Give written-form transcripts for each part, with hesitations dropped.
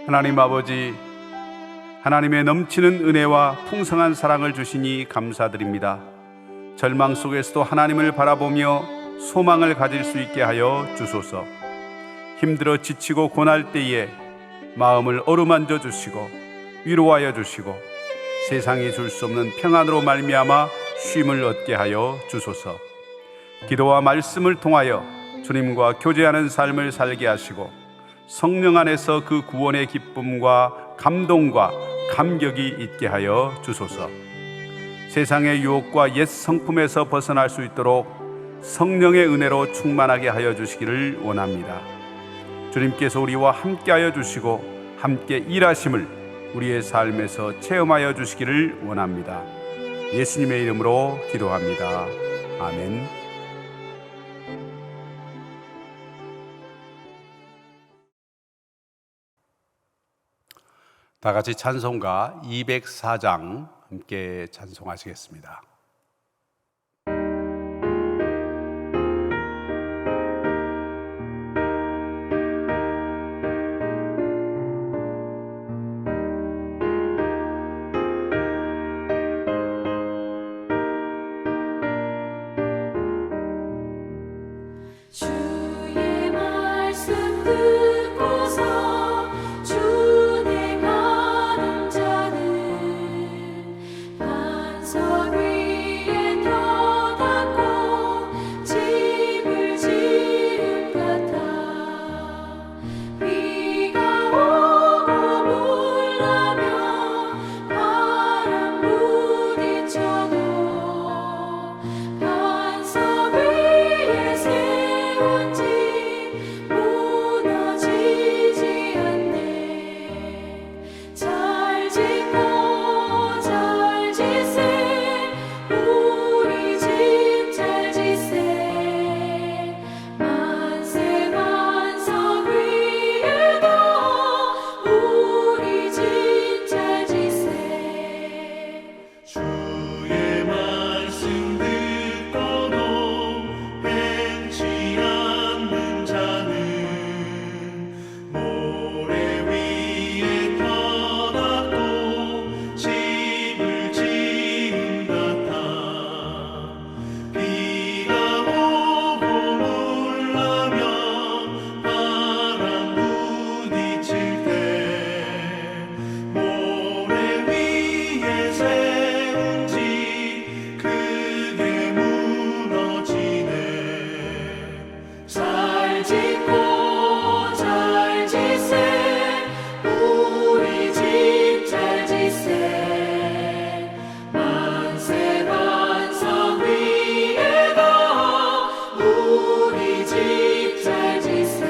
하나님 아버지, 하나님의 넘치는 은혜와 풍성한 사랑을 주시니 감사드립니다. 절망 속에서도 하나님을 바라보며 소망을 가질 수 있게 하여 주소서. 힘들어 지치고 고날 때에 마음을 어루만져 주시고 위로하여 주시고 세상이 줄 수 없는 평안으로 말미암아 쉼을 얻게 하여 주소서. 기도와 말씀을 통하여 주님과 교제하는 삶을 살게 하시고 성령 안에서 그 구원의 기쁨과 감동과 감격이 있게 하여 주소서. 세상의 유혹과 옛 성품에서 벗어날 수 있도록 성령의 은혜로 충만하게 하여 주시기를 원합니다. 주님께서 우리와 함께 하여 주시고 함께 일하심을 우리의 삶에서 체험하여 주시기를 원합니다. 예수님의 이름으로 기도합니다. 아멘. 다 같이 찬송가 204장 함께 찬송하시겠습니다. 주의 말씀 듣고서 주내 가는 자는 반석 위에 터닫고 집을 지은 같아. 비가 오고 물나며 바람 부딪혀도 반석 위에 세운 집 무너지지 않네. 잘 짓고 잘 지세 우리 집 잘 지세. 만세 반석 위에도 우리 집 잘 지세. 주의 말씀 듣고도 행치 않는 자는 모래 위에 터닫고 집을 지은 같아. 비가 오고 물나며 바람 부딪힐 때 모래 위에 세운 집 크게 무너지네. 잘 짓고 잘 지세 우리 집 잘 지세. 만세 반석 위에도 우리 집 잘 지세.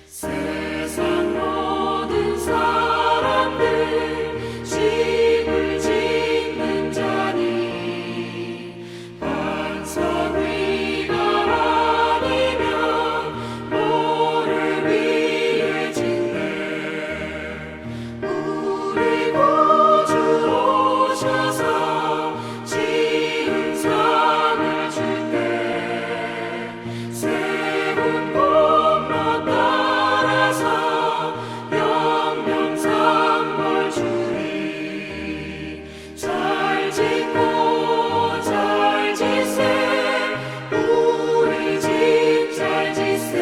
세상 모든 사람들 집을 짓는 자니 반석 위가 아니면 모래 위에 짓네. 우리 구주 오셔서 지은 상을 줄 때 세운 공로 따라서 영영상을 주리. 잘 짓고 잘 지세 우리 집 잘 지세.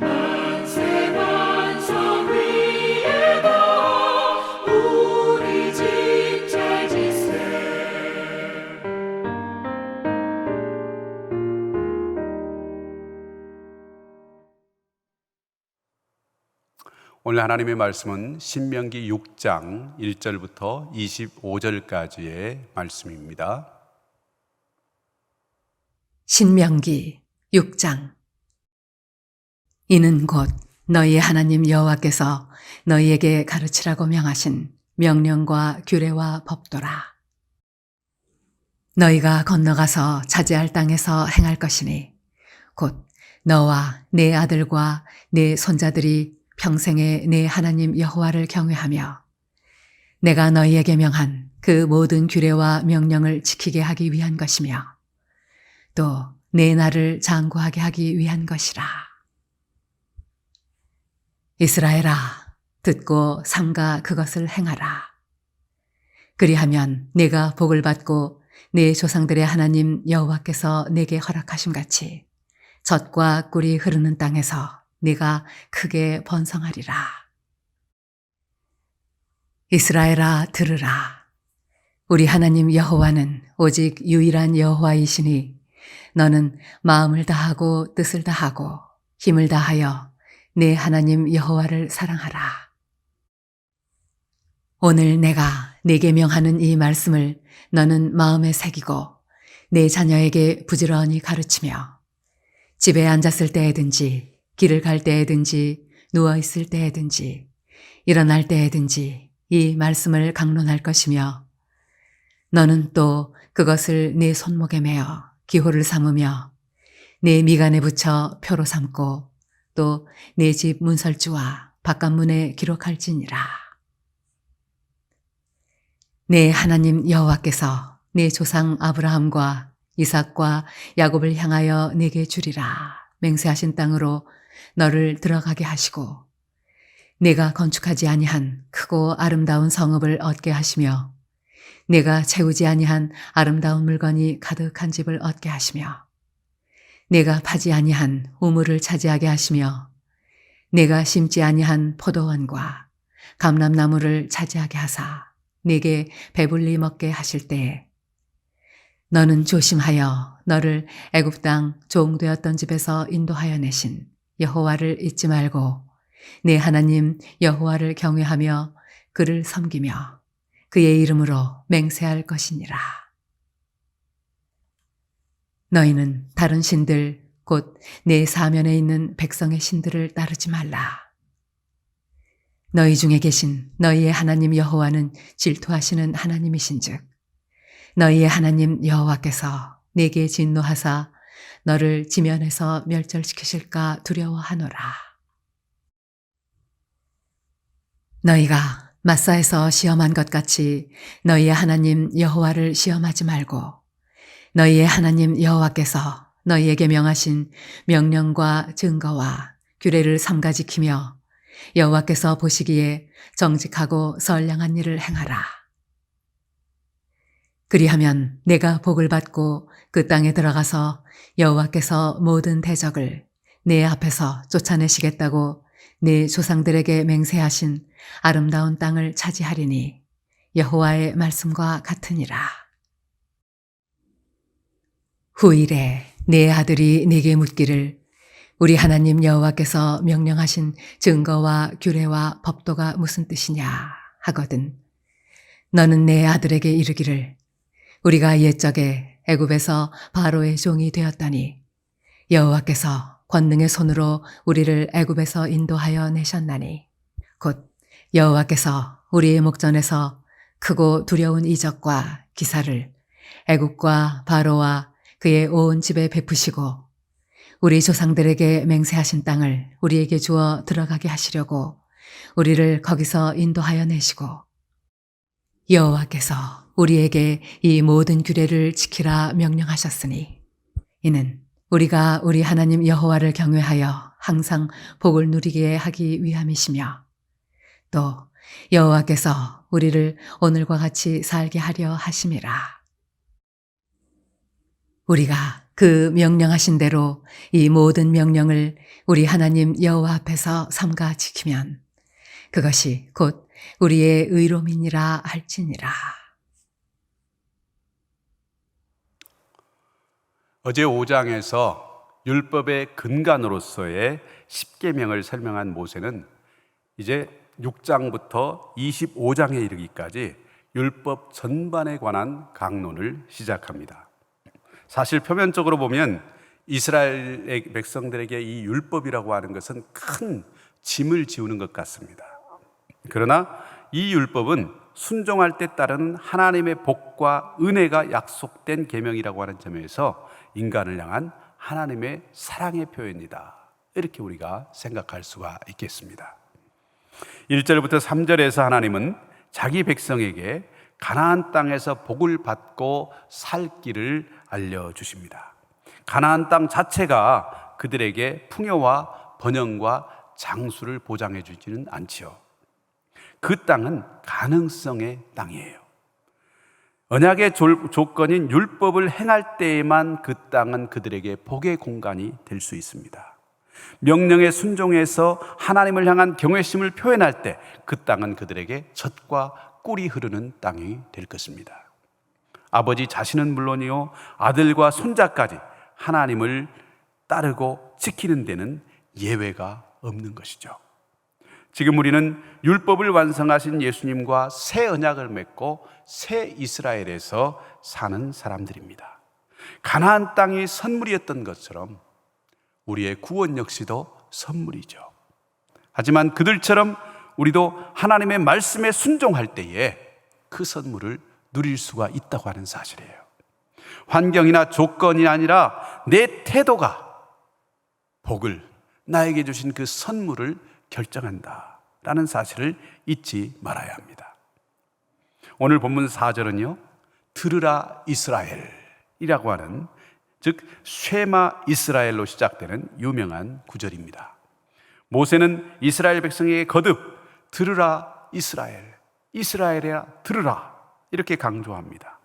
만세 반석 위에도 우리 집 잘 지세. 오늘 하나님의 말씀은 신명기 6장 1절부터 25절까지의 말씀입니다. 신명기 6장. 이는 곧 너희의 하나님 여호와께서 너희에게 가르치라고 명하신 명령과 규례와 법도라. 너희가 건너가서 차지할 땅에서 행할 것이니 곧 너와 내 아들과 내 손자들이 평생에 내 하나님 여호와를 경외하며 내가 너희에게 명한 그 모든 규례와 명령을 지키게 하기 위한 것이며 또 내 나를 장구하게 하기 위한 것이라. 이스라엘아, 듣고 삼가 그것을 행하라. 그리하면 내가 복을 받고 내 조상들의 하나님 여호와께서 내게 허락하심 같이 젖과 꿀이 흐르는 땅에서 네가 크게 번성하리라. 이스라엘아, 들으라. 우리 하나님 여호와는 오직 유일한 여호와이시니 너는 마음을 다하고 뜻을 다하고 힘을 다하여 내 하나님 여호와를 사랑하라. 오늘 내가 네게 명하는 이 말씀을 너는 마음에 새기고 내 자녀에게 부지런히 가르치며 집에 앉았을 때에든지 길을 갈 때에든지 누워 있을 때에든지 일어날 때에든지 이 말씀을 강론할 것이며 너는 또 그것을 네 손목에 매어 기호를 삼으며 내 미간에 붙여 표로 삼고 또 내 집 문설주와 바깥문에 기록할지니라. 내 하나님 여호와께서 내 조상 아브라함과 이삭과 야곱을 향하여 내게 주리라 맹세하신 땅으로 너를 들어가게 하시고 내가 건축하지 아니한 크고 아름다운 성읍을 얻게 하시며 내가 채우지 아니한 아름다운 물건이 가득한 집을 얻게 하시며 내가 파지 아니한 우물을 차지하게 하시며 내가 심지 아니한 포도원과 감람나무를 차지하게 하사 내게 배불리 먹게 하실 때에 너는 조심하여 너를 애굽 땅 종되었던 집에서 인도하여 내신 여호와를 잊지 말고 내 하나님 여호와를 경외하며 그를 섬기며 그의 이름으로 맹세할 것이니라. 너희는 다른 신들 곧 내 사면에 있는 백성의 신들을 따르지 말라. 너희 중에 계신 너희의 하나님 여호와는 질투하시는 하나님이신즉 너희의 하나님 여호와께서 네게 진노하사 너를 지면에서 멸절시키실까 두려워하노라. 너희가 마사에서 시험한 것 같이 너희의 하나님 여호와를 시험하지 말고 너희의 하나님 여호와께서 너희에게 명하신 명령과 증거와 규례를 삼가 지키며 여호와께서 보시기에 정직하고 선량한 일을 행하라. 그리하면 내가 복을 받고 그 땅에 들어가서 여호와께서 모든 대적을 내 앞에서 쫓아내시겠다고 내 조상들에게 맹세하신 아름다운 땅을 차지하리니 여호와의 말씀과 같으니라. 후일에 내 아들이 네게 묻기를 우리 하나님 여호와께서 명령하신 증거와 규례와 법도가 무슨 뜻이냐 하거든 너는 내 아들에게 이르기를 우리가 옛적에 애굽에서 바로의 종이 되었더니 여호와께서 권능의 손으로 우리를 애굽에서 인도하여 내셨나니 곧 여호와께서 우리의 목전에서 크고 두려운 이적과 기사를 애굽과 바로와 그의 온 집에 베푸시고 우리 조상들에게 맹세하신 땅을 우리에게 주어 들어가게 하시려고 우리를 거기서 인도하여 내시고 여호와께서 우리에게 이 모든 규례를 지키라 명령하셨으니 이는 우리가 우리 하나님 여호와를 경외하여 항상 복을 누리게 하기 위함이시며 또 여호와께서 우리를 오늘과 같이 살게 하려 하심이라. 우리가 그 명령하신 대로 이 모든 명령을 우리 하나님 여호와 앞에서 삼가 지키면 그것이 곧 우리의 의로움이니라 할지니라. 어제 5장에서 율법의 근간으로서의 10계명을 설명한 모세는 이제 6장부터 25장에 이르기까지 율법 전반에 관한 강론을 시작합니다. 사실 표면적으로 보면 이스라엘의 백성들에게 이 율법이라고 하는 것은 큰 짐을 지우는 것 같습니다. 그러나 이 율법은 순종할 때 따르는 하나님의 복과 은혜가 약속된 계명이라고 하는 점에서 인간을 향한 하나님의 사랑의 표현이다. 이렇게 우리가 생각할 수가 있겠습니다. 1절부터 3절에서 하나님은 자기 백성에게 가나안 땅에서 복을 받고 살 길을 알려주십니다. 가나안 땅 자체가 그들에게 풍요와 번영과 장수를 보장해 주지는 않지요. 그 땅은 가능성의 땅이에요. 언약의 조건인 율법을 행할 때에만 그 땅은 그들에게 복의 공간이 될 수 있습니다. 명령에 순종해서 하나님을 향한 경외심을 표현할 때 그 땅은 그들에게 젖과 꿀이 흐르는 땅이 될 것입니다. 아버지 자신은 물론이요, 아들과 손자까지 하나님을 따르고 지키는 데는 예외가 없는 것이죠. 지금 우리는 율법을 완성하신 예수님과 새 언약을 맺고 새 이스라엘에서 사는 사람들입니다. 가나안 땅이 선물이었던 것처럼 우리의 구원 역시도 선물이죠. 하지만 그들처럼 우리도 하나님의 말씀에 순종할 때에 그 선물을 누릴 수가 있다고 하는 사실이에요. 환경이나 조건이 아니라 내 태도가 복을, 나에게 주신 그 선물을 결정한다라는 사실을 잊지 말아야 합니다. 오늘 본문 4절은요, 들으라 이스라엘이라고 하는, 즉 쉐마 이스라엘로 시작되는 유명한 구절입니다. 모세는 이스라엘 백성에게 거듭 들으라 이스라엘, 이스라엘이야 들으라 이렇게 강조합니다.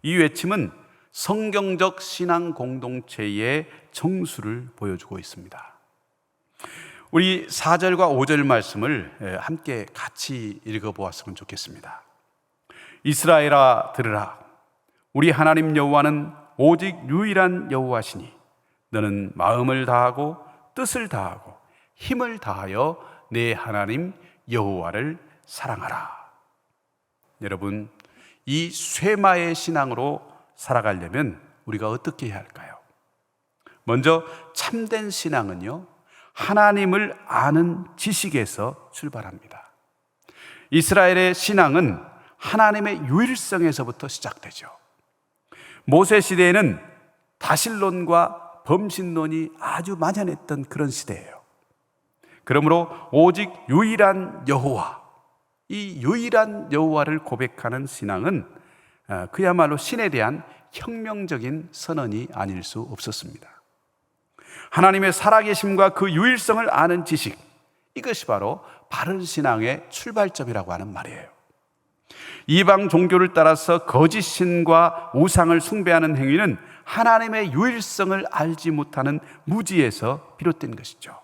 이 외침은 성경적 신앙 공동체의 정수를 보여주고 있습니다. 우리 4절과 5절 말씀을 함께 같이 읽어보았으면 좋겠습니다. 이스라엘아 들으라, 우리 하나님 여호와는 오직 유일한 여호와시니 너는 마음을 다하고 뜻을 다하고 힘을 다하여 내 하나님 여호와를 사랑하라. 여러분, 이 쇠마의 신앙으로 살아가려면 우리가 어떻게 해야 할까요? 먼저 참된 신앙은요, 하나님을 아는 지식에서 출발합니다. 이스라엘의 신앙은 하나님의 유일성에서부터 시작되죠. 모세 시대에는 다신론과 범신론이 아주 만연했던 그런 시대예요. 그러므로 오직 유일한 여호와, 이 유일한 여호와를 고백하는 신앙은 그야말로 신에 대한 혁명적인 선언이 아닐 수 없었습니다. 하나님의 살아계심과 그 유일성을 아는 지식, 이것이 바로 바른 신앙의 출발점이라고 하는 말이에요. 이방 종교를 따라서 거짓 신과 우상을 숭배하는 행위는 하나님의 유일성을 알지 못하는 무지에서 비롯된 것이죠.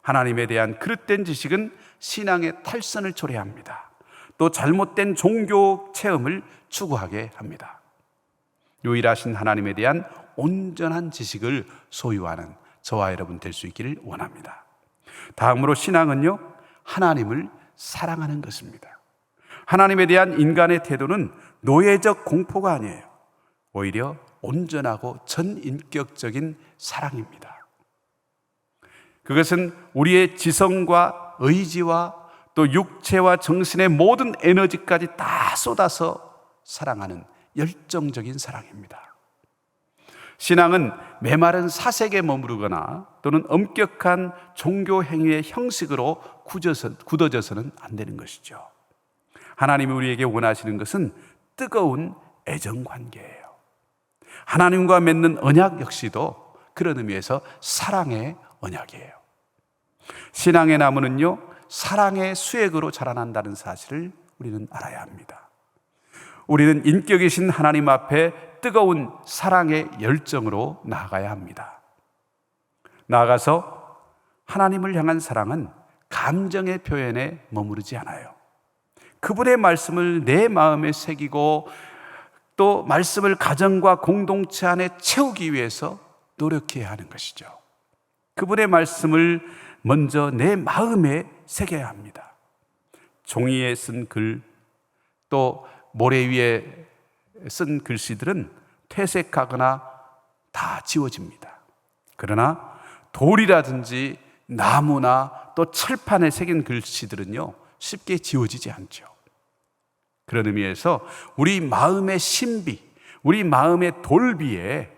하나님에 대한 그릇된 지식은 신앙의 탈선을 초래합니다. 또 잘못된 종교 체험을 추구하게 합니다. 유일하신 하나님에 대한 온전한 지식을 소유하는 저와 여러분 될 수 있기를 원합니다. 다음으로 신앙은요, 하나님을 사랑하는 것입니다. 하나님에 대한 인간의 태도는 노예적 공포가 아니에요. 오히려 온전하고 전인격적인 사랑입니다. 그것은 우리의 지성과 의지와 또 육체와 정신의 모든 에너지까지 다 쏟아서 사랑하는 열정적인 사랑입니다. 신앙은 메마른 사색에 머무르거나 또는 엄격한 종교 행위의 형식으로 굳어져서는 안 되는 것이죠. 하나님이 우리에게 원하시는 것은 뜨거운 애정 관계예요. 하나님과 맺는 언약 역시도 그런 의미에서 사랑의 언약이에요. 신앙의 나무는요, 사랑의 수액으로 자라난다는 사실을 우리는 알아야 합니다. 우리는 인격이신 하나님 앞에 뜨거운 사랑의 열정으로 나아가야 합니다. 나아가서 하나님을 향한 사랑은 감정의 표현에 머무르지 않아요. 그분의 말씀을 내 마음에 새기고 또 말씀을 가정과 공동체 안에 채우기 위해서 노력해야 하는 것이죠. 그분의 말씀을 먼저 내 마음에 새겨야 합니다. 종이에 쓴 글, 또 모래 위에 쓴 글씨들은 퇴색하거나 다 지워집니다. 그러나 돌이라든지 나무나 또 철판에 새긴 글씨들은요, 쉽게 지워지지 않죠. 그런 의미에서 우리 마음의 신비, 우리 마음의 돌비에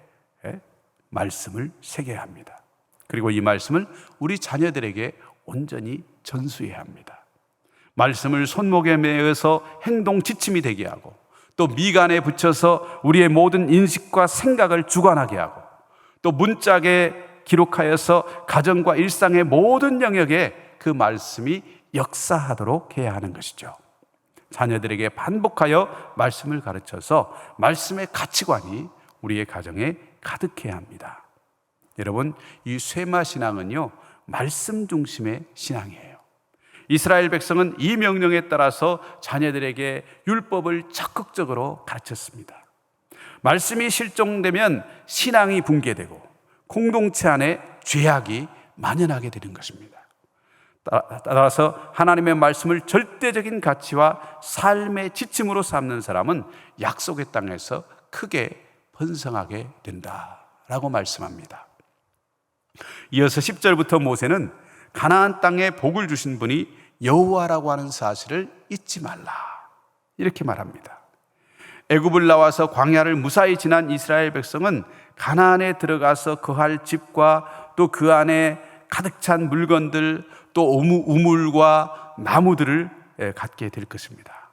말씀을 새겨야 합니다. 그리고 이 말씀을 우리 자녀들에게 온전히 전수해야 합니다. 말씀을 손목에 매어서 행동 지침이 되게 하고, 또 미간에 붙여서 우리의 모든 인식과 생각을 주관하게 하고, 또 문짝에 기록하여서 가정과 일상의 모든 영역에 그 말씀이 역사하도록 해야 하는 것이죠. 자녀들에게 반복하여 말씀을 가르쳐서 말씀의 가치관이 우리의 가정에 가득해야 합니다. 여러분, 이 쇠마 신앙은요, 말씀 중심의 신앙이에요. 이스라엘 백성은 이 명령에 따라서 자녀들에게 율법을 적극적으로 가르쳤습니다. 말씀이 실종되면 신앙이 붕괴되고 공동체 안에 죄악이 만연하게 되는 것입니다. 따라서 하나님의 말씀을 절대적인 가치와 삶의 지침으로 삼는 사람은 약속의 땅에서 크게 번성하게 된다라고 말씀합니다. 이어서 10절부터 모세는 가나안 땅에 복을 주신 분이 여호와라고 하는 사실을 잊지 말라, 이렇게 말합니다. 애굽을 나와서 광야를 무사히 지난 이스라엘 백성은 가나안에 들어가서 거할 집과 또 그 안에 가득 찬 물건들, 또 우물과 나무들을 갖게 될 것입니다.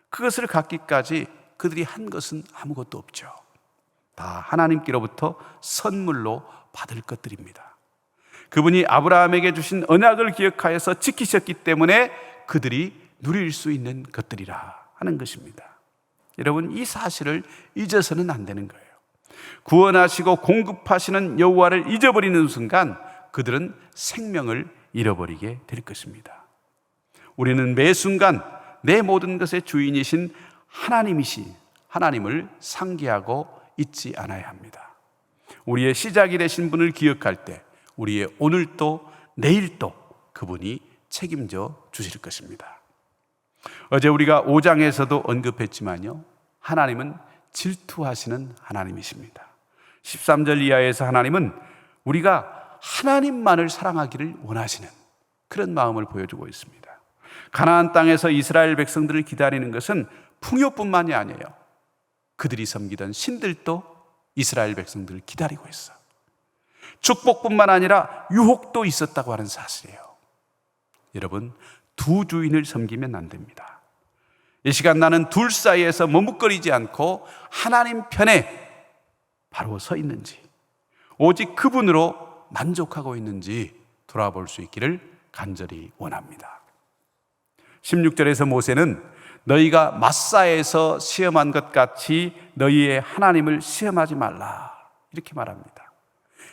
그것을 갖기까지 그들이 한 것은 아무것도 없죠. 다 하나님께로부터 선물로 받을 것들입니다. 그분이 아브라함에게 주신 언약을 기억하여서 지키셨기 때문에 그들이 누릴 수 있는 것들이라 하는 것입니다. 여러분, 이 사실을 잊어서는 안 되는 거예요. 구원하시고 공급하시는 여호와를 잊어버리는 순간 그들은 생명을 잃어버리게 될 것입니다. 우리는 매 순간 내 모든 것의 주인이신 하나님이신 하나님을 상기하고 잊지 않아야 합니다. 우리의 시작이 되신 분을 기억할 때 우리의 오늘도 내일도 그분이 책임져 주실 것입니다. 어제 우리가 5장에서도 언급했지만요, 하나님은 질투하시는 하나님이십니다. 13절 이하에서 하나님은 우리가 하나님만을 사랑하기를 원하시는 그런 마음을 보여주고 있습니다. 가나안 땅에서 이스라엘 백성들을 기다리는 것은 풍요뿐만이 아니에요. 그들이 섬기던 신들도 이스라엘 백성들을 기다리고 있어. 축복뿐만 아니라 유혹도 있었다고 하는 사실이에요. 여러분, 두 주인을 섬기면 안 됩니다. 이 시간 나는 둘 사이에서 머뭇거리지 않고 하나님 편에 바로 서 있는지, 오직 그분으로 만족하고 있는지 돌아볼 수 있기를 간절히 원합니다. 16절에서 모세는 너희가 마사에서 시험한 것 같이 너희의 하나님을 시험하지 말라, 이렇게 말합니다.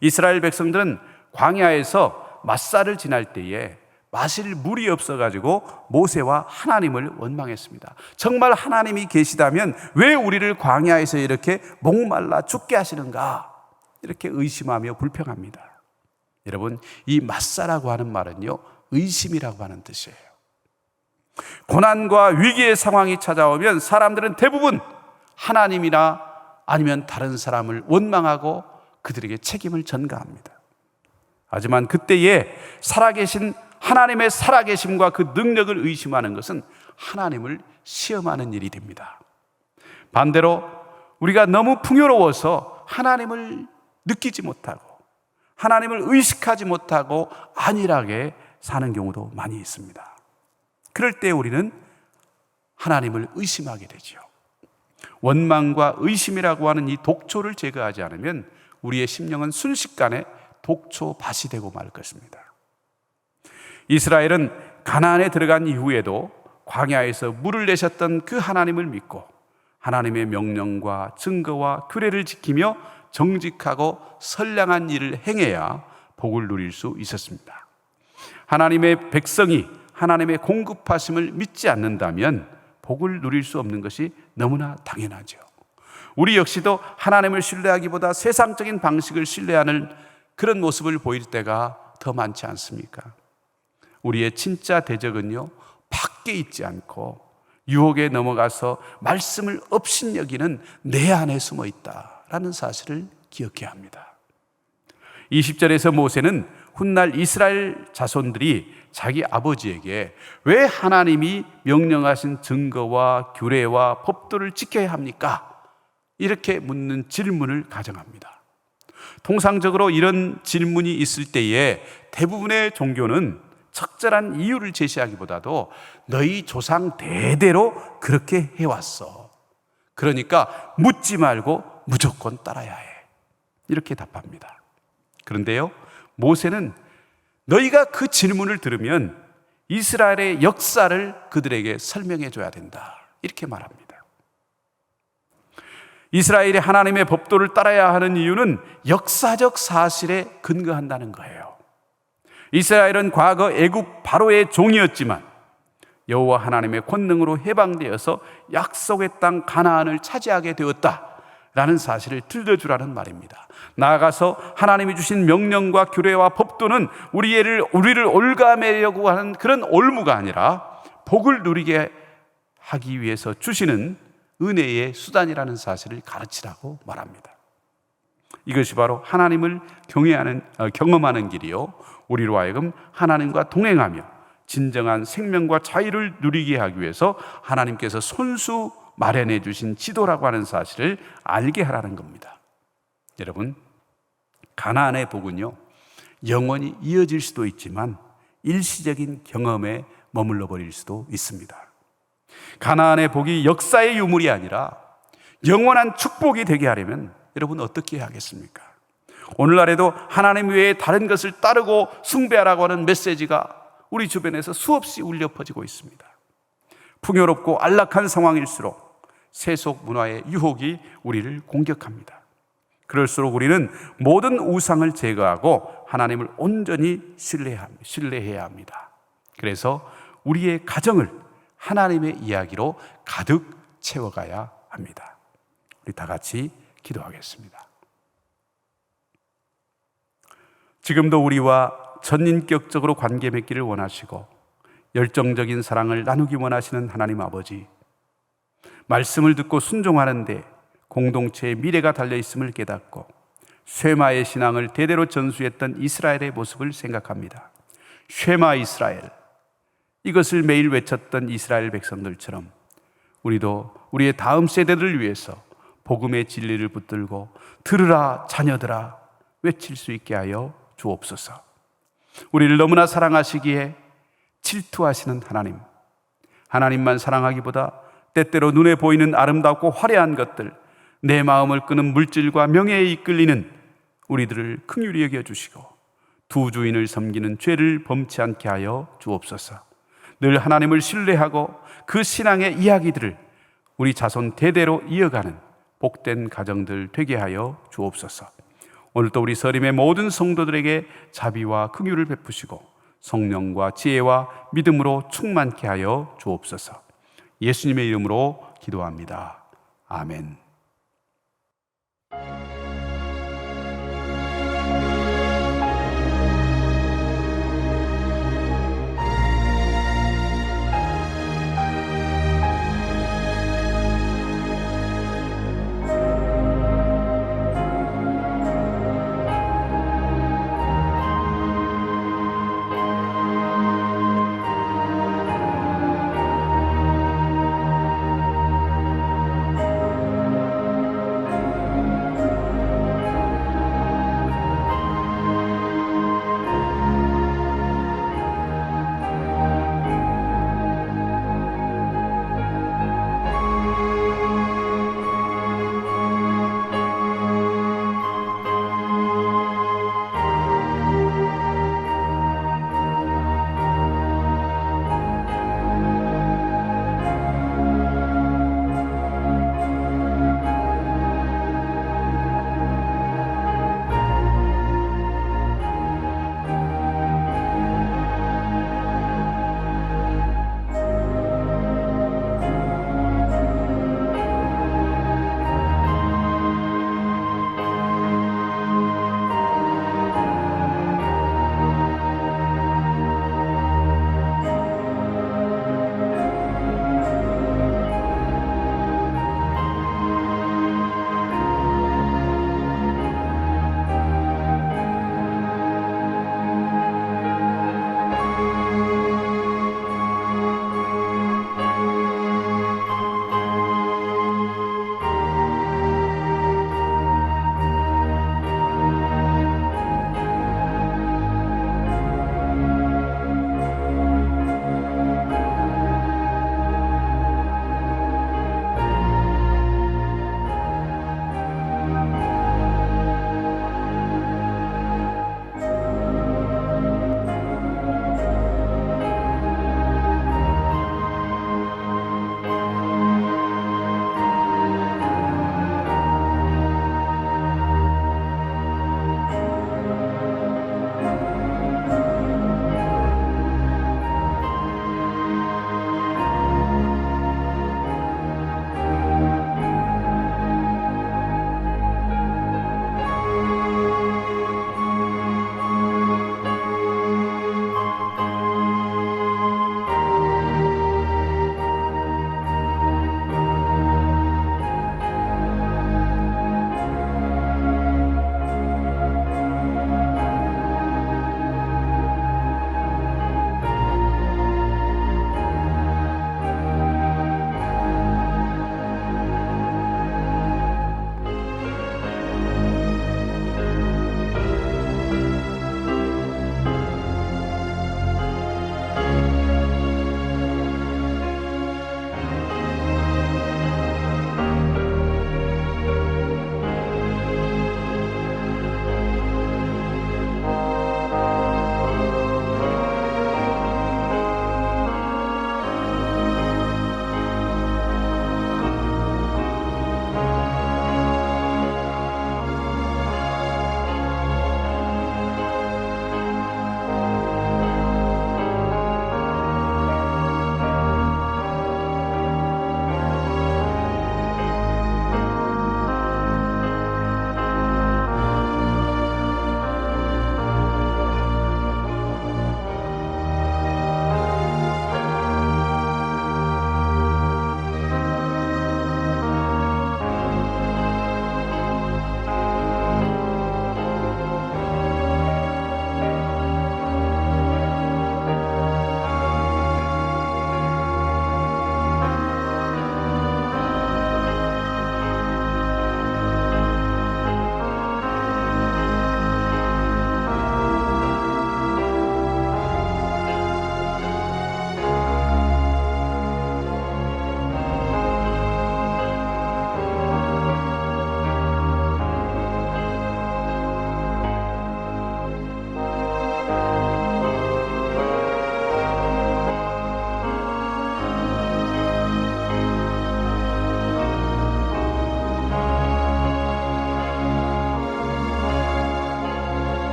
이스라엘 백성들은 광야에서 마사를 지날 때에 마실 물이 없어가지고 모세와 하나님을 원망했습니다. 정말 하나님이 계시다면 왜 우리를 광야에서 이렇게 목말라 죽게 하시는가, 이렇게 의심하며 불평합니다. 여러분, 이 마사라고 하는 말은요, 의심이라고 하는 뜻이에요. 고난과 위기의 상황이 찾아오면 사람들은 대부분 하나님이나 아니면 다른 사람을 원망하고 그들에게 책임을 전가합니다. 하지만 그때에 살아계신 하나님의 살아계심과 그 능력을 의심하는 것은 하나님을 시험하는 일이 됩니다. 반대로 우리가 너무 풍요로워서 하나님을 느끼지 못하고 하나님을 의식하지 못하고 안일하게 사는 경우도 많이 있습니다. 그럴 때 우리는 하나님을 의심하게 되죠. 원망과 의심이라고 하는 이 독초를 제거하지 않으면 우리의 심령은 순식간에 독초밭이 되고 말 것입니다. 이스라엘은 가나안에 들어간 이후에도 광야에서 물을 내셨던 그 하나님을 믿고 하나님의 명령과 증거와 규례를 지키며 정직하고 선량한 일을 행해야 복을 누릴 수 있었습니다. 하나님의 백성이 하나님의 공급하심을 믿지 않는다면 복을 누릴 수 없는 것이 너무나 당연하죠. 우리 역시도 하나님을 신뢰하기보다 세상적인 방식을 신뢰하는 그런 모습을 보일 때가 더 많지 않습니까? 우리의 진짜 대적은요, 밖에 있지 않고 유혹에 넘어가서 말씀을 업신여기는 내 안에 숨어 있다라는 사실을 기억해야 합니다. 20절에서 모세는 훗날 이스라엘 자손들이 자기 아버지에게 왜 하나님이 명령하신 증거와 규례와 법도를 지켜야 합니까? 이렇게 묻는 질문을 가정합니다. 통상적으로 이런 질문이 있을 때에 대부분의 종교는 적절한 이유를 제시하기보다도 너희 조상 대대로 그렇게 해왔어. 그러니까 묻지 말고 무조건 따라야 해. 이렇게 답합니다. 그런데요, 모세는 너희가 그 질문을 들으면 이스라엘의 역사를 그들에게 설명해 줘야 된다. 이렇게 말합니다. 이스라엘이 하나님의 법도를 따라야 하는 이유는 역사적 사실에 근거한다는 거예요. 이스라엘은 과거 애굽 바로의 종이었지만 여호와 하나님의 권능으로 해방되어서 약속의 땅 가나안을 차지하게 되었다라는 사실을 들려주라는 말입니다. 나아가서 하나님이 주신 명령과 규례와 법도는 우리를 올가매려고 하는 그런 올무가 아니라 복을 누리게 하기 위해서 주시는 은혜의 수단이라는 사실을 가르치라고 말합니다. 이것이 바로 하나님을 경험하는 길이요, 우리로 하여금 하나님과 동행하며 진정한 생명과 자유를 누리게 하기 위해서 하나님께서 손수 마련해 주신 지도라고 하는 사실을 알게 하라는 겁니다. 여러분, 가나안의 복은요, 영원히 이어질 수도 있지만 일시적인 경험에 머물러 버릴 수도 있습니다. 가나안의 복이 역사의 유물이 아니라 영원한 축복이 되게 하려면 여러분 어떻게 해야 하겠습니까? 오늘날에도 하나님 외에 다른 것을 따르고 숭배하라고 하는 메시지가 우리 주변에서 수없이 울려 퍼지고 있습니다. 풍요롭고 안락한 상황일수록 세속 문화의 유혹이 우리를 공격합니다. 그럴수록 우리는 모든 우상을 제거하고 하나님을 온전히 신뢰해야 합니다. 그래서 우리의 가정을 하나님의 이야기로 가득 채워가야 합니다. 우리 다 같이 기도하겠습니다. 지금도 우리와 전인격적으로 관계 맺기를 원하시고 열정적인 사랑을 나누기 원하시는 하나님 아버지, 말씀을 듣고 순종하는데 공동체의 미래가 달려있음을 깨닫고 쉐마의 신앙을 대대로 전수했던 이스라엘의 모습을 생각합니다. 쉐마 이스라엘, 이것을 매일 외쳤던 이스라엘 백성들처럼 우리도 우리의 다음 세대들을 위해서 복음의 진리를 붙들고 들으라 자녀들아 외칠 수 있게 하여 주옵소서. 우리를 너무나 사랑하시기에 질투하시는 하나님만 사랑하기보다 때때로 눈에 보이는 아름답고 화려한 것들, 내 마음을 끄는 물질과 명예에 이끌리는 우리들을 긍휼히 여겨주시고 두 주인을 섬기는 죄를 범치 않게 하여 주옵소서. 늘 하나님을 신뢰하고 그 신앙의 이야기들을 우리 자손 대대로 이어가는 복된 가정들 되게 하여 주옵소서. 오늘도 우리 서림의 모든 성도들에게 자비와 긍휼을 베푸시고 성령과 지혜와 믿음으로 충만케 하여 주옵소서. 예수님의 이름으로 기도합니다. 아멘.